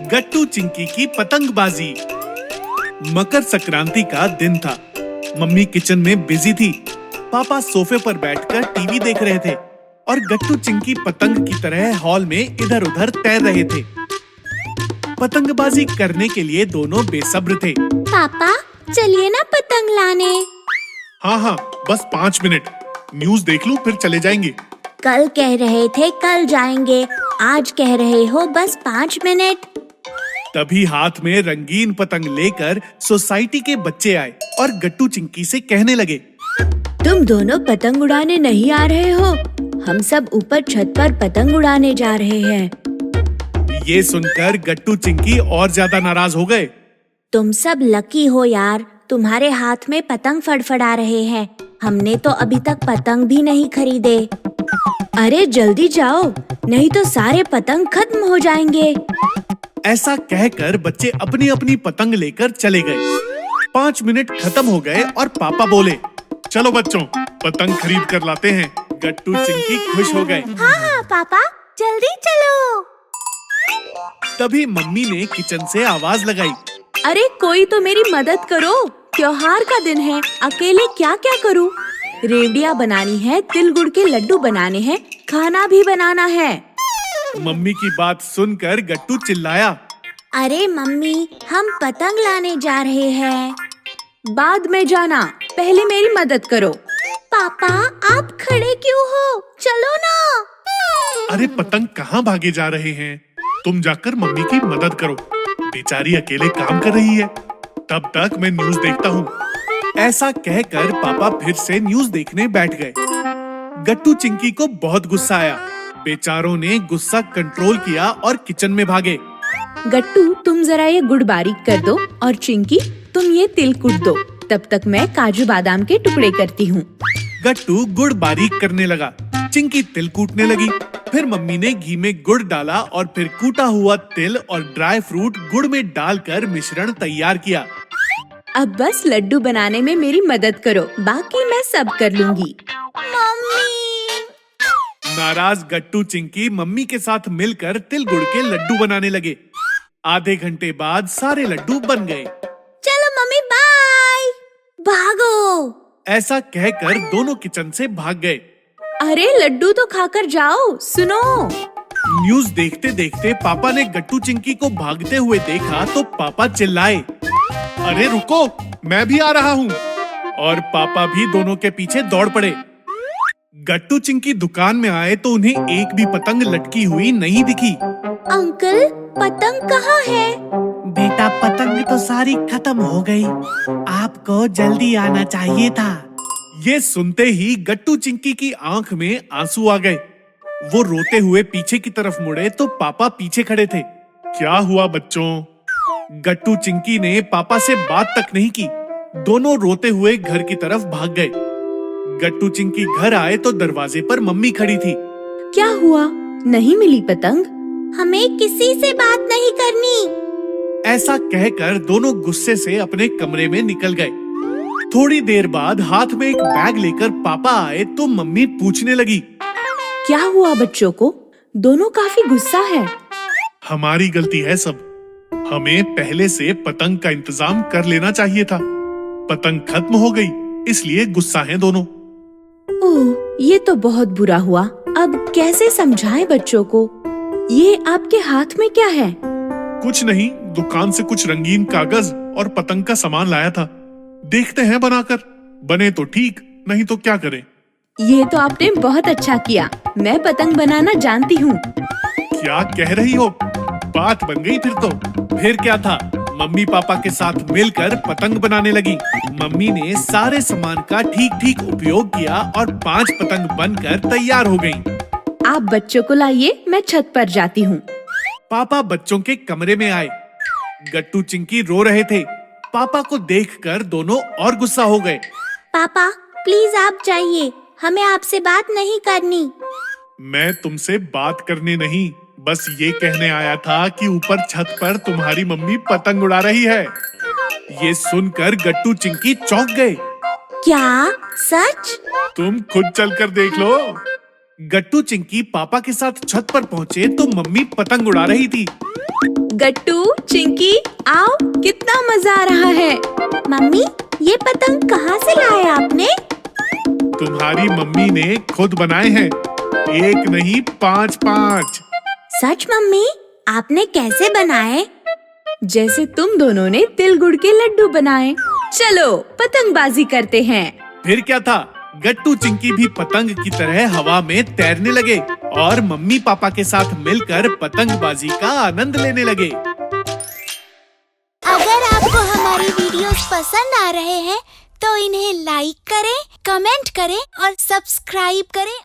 गट्टू चिंकी की पतंगबाजी। मकर संक्रांति का दिन था। मम्मी किचन में बिजी थी। पापा सोफे पर बैठकर टीवी देख रहे थे और गट्टू चिंकी पतंग की तरह हॉल में इधर उधर तैर रहे थे। पतंगबाजी करने के लिए दोनों बेसब्र थे। पापा चलिए ना पतंग लाने। हाँ, बस 5 मिनट। न्यूज़ देख लूं फिर चले जाएंगे। कल कह रहे थे कल जाएंगे, आज कह रहे हो बस 5 मिनट। तभी हाथ में रंगीन पतंग लेकर सोसाइटी के बच्चे आए और गट्टू चिंकी से कहने लगे, तुम दोनों पतंग उड़ाने नहीं आ रहे हो? हम सब ऊपर छत पर पतंग उड़ाने जा रहे हैं। ये सुनकर गट्टू चिंकी और ज्यादा नाराज हो गए। तुम सब लकी हो यार, तुम्हारे हाथ में पतंग फड़फड़ा रहे हैं। हमने तो अभी तक पतंग भी नहीं खरीदे। अरे जल्दी जाओ, नहीं तो सारे पतंग खत्म हो जाएंगे। ऐसा कहकर बच्चे अपनी अपनी पतंग लेकर चले गए। 5 मिनट खत्म हो गए और पापा बोले, चलो बच्चों पतंग खरीद कर लाते हैं। गट्टू चिंकी खुश हो गए। हाँ पापा जल्दी चलो। तभी मम्मी ने किचन से आवाज लगाई, अरे कोई तो मेरी मदद करो, त्योहार का दिन है, अकेले क्या क्या करूँ? रेवड़ियाँ बनानी है, तिल गुड़ के लड्डू बनाने हैं, खाना भी बनाना है। मम्मी की बात सुनकर गट्टू चिल्लाया, अरे मम्मी हम पतंग लाने जा रहे हैं। बाद में जाना, पहले मेरी मदद करो। पापा आप खड़े क्यों हो, चलो ना। अरे पतंग कहाँ भागे जा रहे हैं? तुम जाकर मम्मी की मदद करो, बेचारी अकेले काम कर रही है। तब तक मैं न्यूज़ देखता हूँ। ऐसा कहकर पापा फिर से न्यूज़ देखने बैठ गए। गट्टू चिंकी को बहुत गुस्सा आया। बेचारों ने गुस्सा कंट्रोल किया और किचन में भागे। गट्टू तुम जरा ये गुड़ बारीक कर दो और चिंकी तुम ये तिल कूट दो, तब तक मैं काजू बादाम के टुकड़े करती हूँ। गट्टू गुड़ बारीक करने लगा, चिंकी तिल कूटने लगी। फिर मम्मी ने घी में गुड़ डाला और फिर कूटा हुआ तिल और ड्राई फ्रूट गुड़ में डालकर मिश्रण तैयार किया। अब बस लड्डू बनाने में मेरी मदद करो, बाकी मैं सब कर लूंगी। मम्मी। नाराज गट्टू चिंकी मम्मी के साथ मिलकर तिल गुड़ के लड्डू बनाने लगे। आधे घंटे बाद सारे लड्डू बन गए। चलो मम्मी बाय, भागो। ऐसा कहकर दोनों किचन से भाग गए। अरे लड्डू तो खाकर जाओ, सुनो। न्यूज़ देखते देखते पापा ने गट्टू चिंकी को भागते हुए देखा तो पापा चिल्लाए, अरे रुको, मैं भी आ रहा हूँ। और पापा भी दोनों के पीछे दौड़ पड़े। गट्टू चिंकी दुकान में आए तो उन्हें एक भी पतंग लटकी हुई नहीं दिखी। अंकल पतंग कहाँ है? बेटा पतंग तो सारी खत्म हो गई, आपको जल्दी आना चाहिए था। ये सुनते ही गट्टू चिंकी की आंख में आंसू आ गए। वो रोते हुए पीछे की तरफ मुड़े तो पापा पीछे खड़े थे। क्या हुआ बच्चों? गट्टू चिंकी ने पापा से बात तक नहीं की। दोनों रोते हुए घर की तरफ भाग गए। गट्टू चिंकी घर आए तो दरवाजे पर मम्मी खड़ी थी। क्या हुआ, नहीं मिली पतंग? हमें किसी से बात नहीं करनी। ऐसा कहकर दोनों गुस्से से अपने कमरे में निकल गए। थोड़ी देर बाद हाथ में एक बैग लेकर पापा आए तो मम्मी पूछने लगी, क्या हुआ बच्चों को? दोनों काफी गुस्सा है। हमारी गलती है सब। हमें पहले से पतंग का इंतजाम कर लेना चाहिए था। पतंग खत्म हो गई, इसलिए गुस्सा हैं दोनों। ओह, ये तो बहुत बुरा हुआ। अब कैसे समझाएं बच्चों को? ये आपके हाथ में क्या है? कुछ नहीं, दुकान से कुछ रंगीन कागज और पतंग का सामान लाया था। देखते हैं बनाकर, बने तो ठीक, नहीं तो क्या करें। ये तो आपने बहुत अच्छा किया। मैं पतंग बनाना जानती हूँ। क्या कह रही हो? बात बन गई फिर तो। फिर क्या था, मम्मी पापा के साथ मिलकर पतंग बनाने लगी। मम्मी ने सारे सामान का ठीक ठीक उपयोग किया और 5 पतंग बनकर तैयार हो गईं। आप बच्चों को लाइए, मैं छत पर जाती हूँ। पापा बच्चों के कमरे में आए। गट्टू चिंकी रो रहे थे। पापा को देखकर दोनों और गुस्सा हो गए। पापा प्लीज आप जाइए, हमें आपसे बात नहीं करनी। मैं तुमसे बात करने नहीं, बस ये कहने आया था कि ऊपर छत पर तुम्हारी मम्मी पतंग उड़ा रही है। ये सुनकर गट्टू चिंकी चौंक गए। क्या सच? तुम खुद चलकर देख लो। गट्टू चिंकी पापा के साथ छत पर पहुँचे तो मम्मी पतंग उड़ा रही थी। गट्टू, चिंकी, आओ, कितना मजा आ रहा है। मम्मी, ये पतंग कहाँ से लाए आपने? तुम्हारी मम्मी ने खुद बनाए हैं, एक नहीं 5-5। सच मम्मी, आपने कैसे बनाए? जैसे तुम दोनों ने तिल गुड़ के लड्डू बनाए। चलो पतंगबाजी करते हैं। फिर क्या था, गट्टू चिंकी भी पतंग की तरह हवा में तैरने लगे और मम्मी पापा के साथ मिलकर पतंगबाजी का आनंद लेने लगे। अगर आपको हमारी वीडियोस पसंद आ रहे हैं तो इन्हें लाइक करें, कमेंट करें और सब्सक्राइब करें।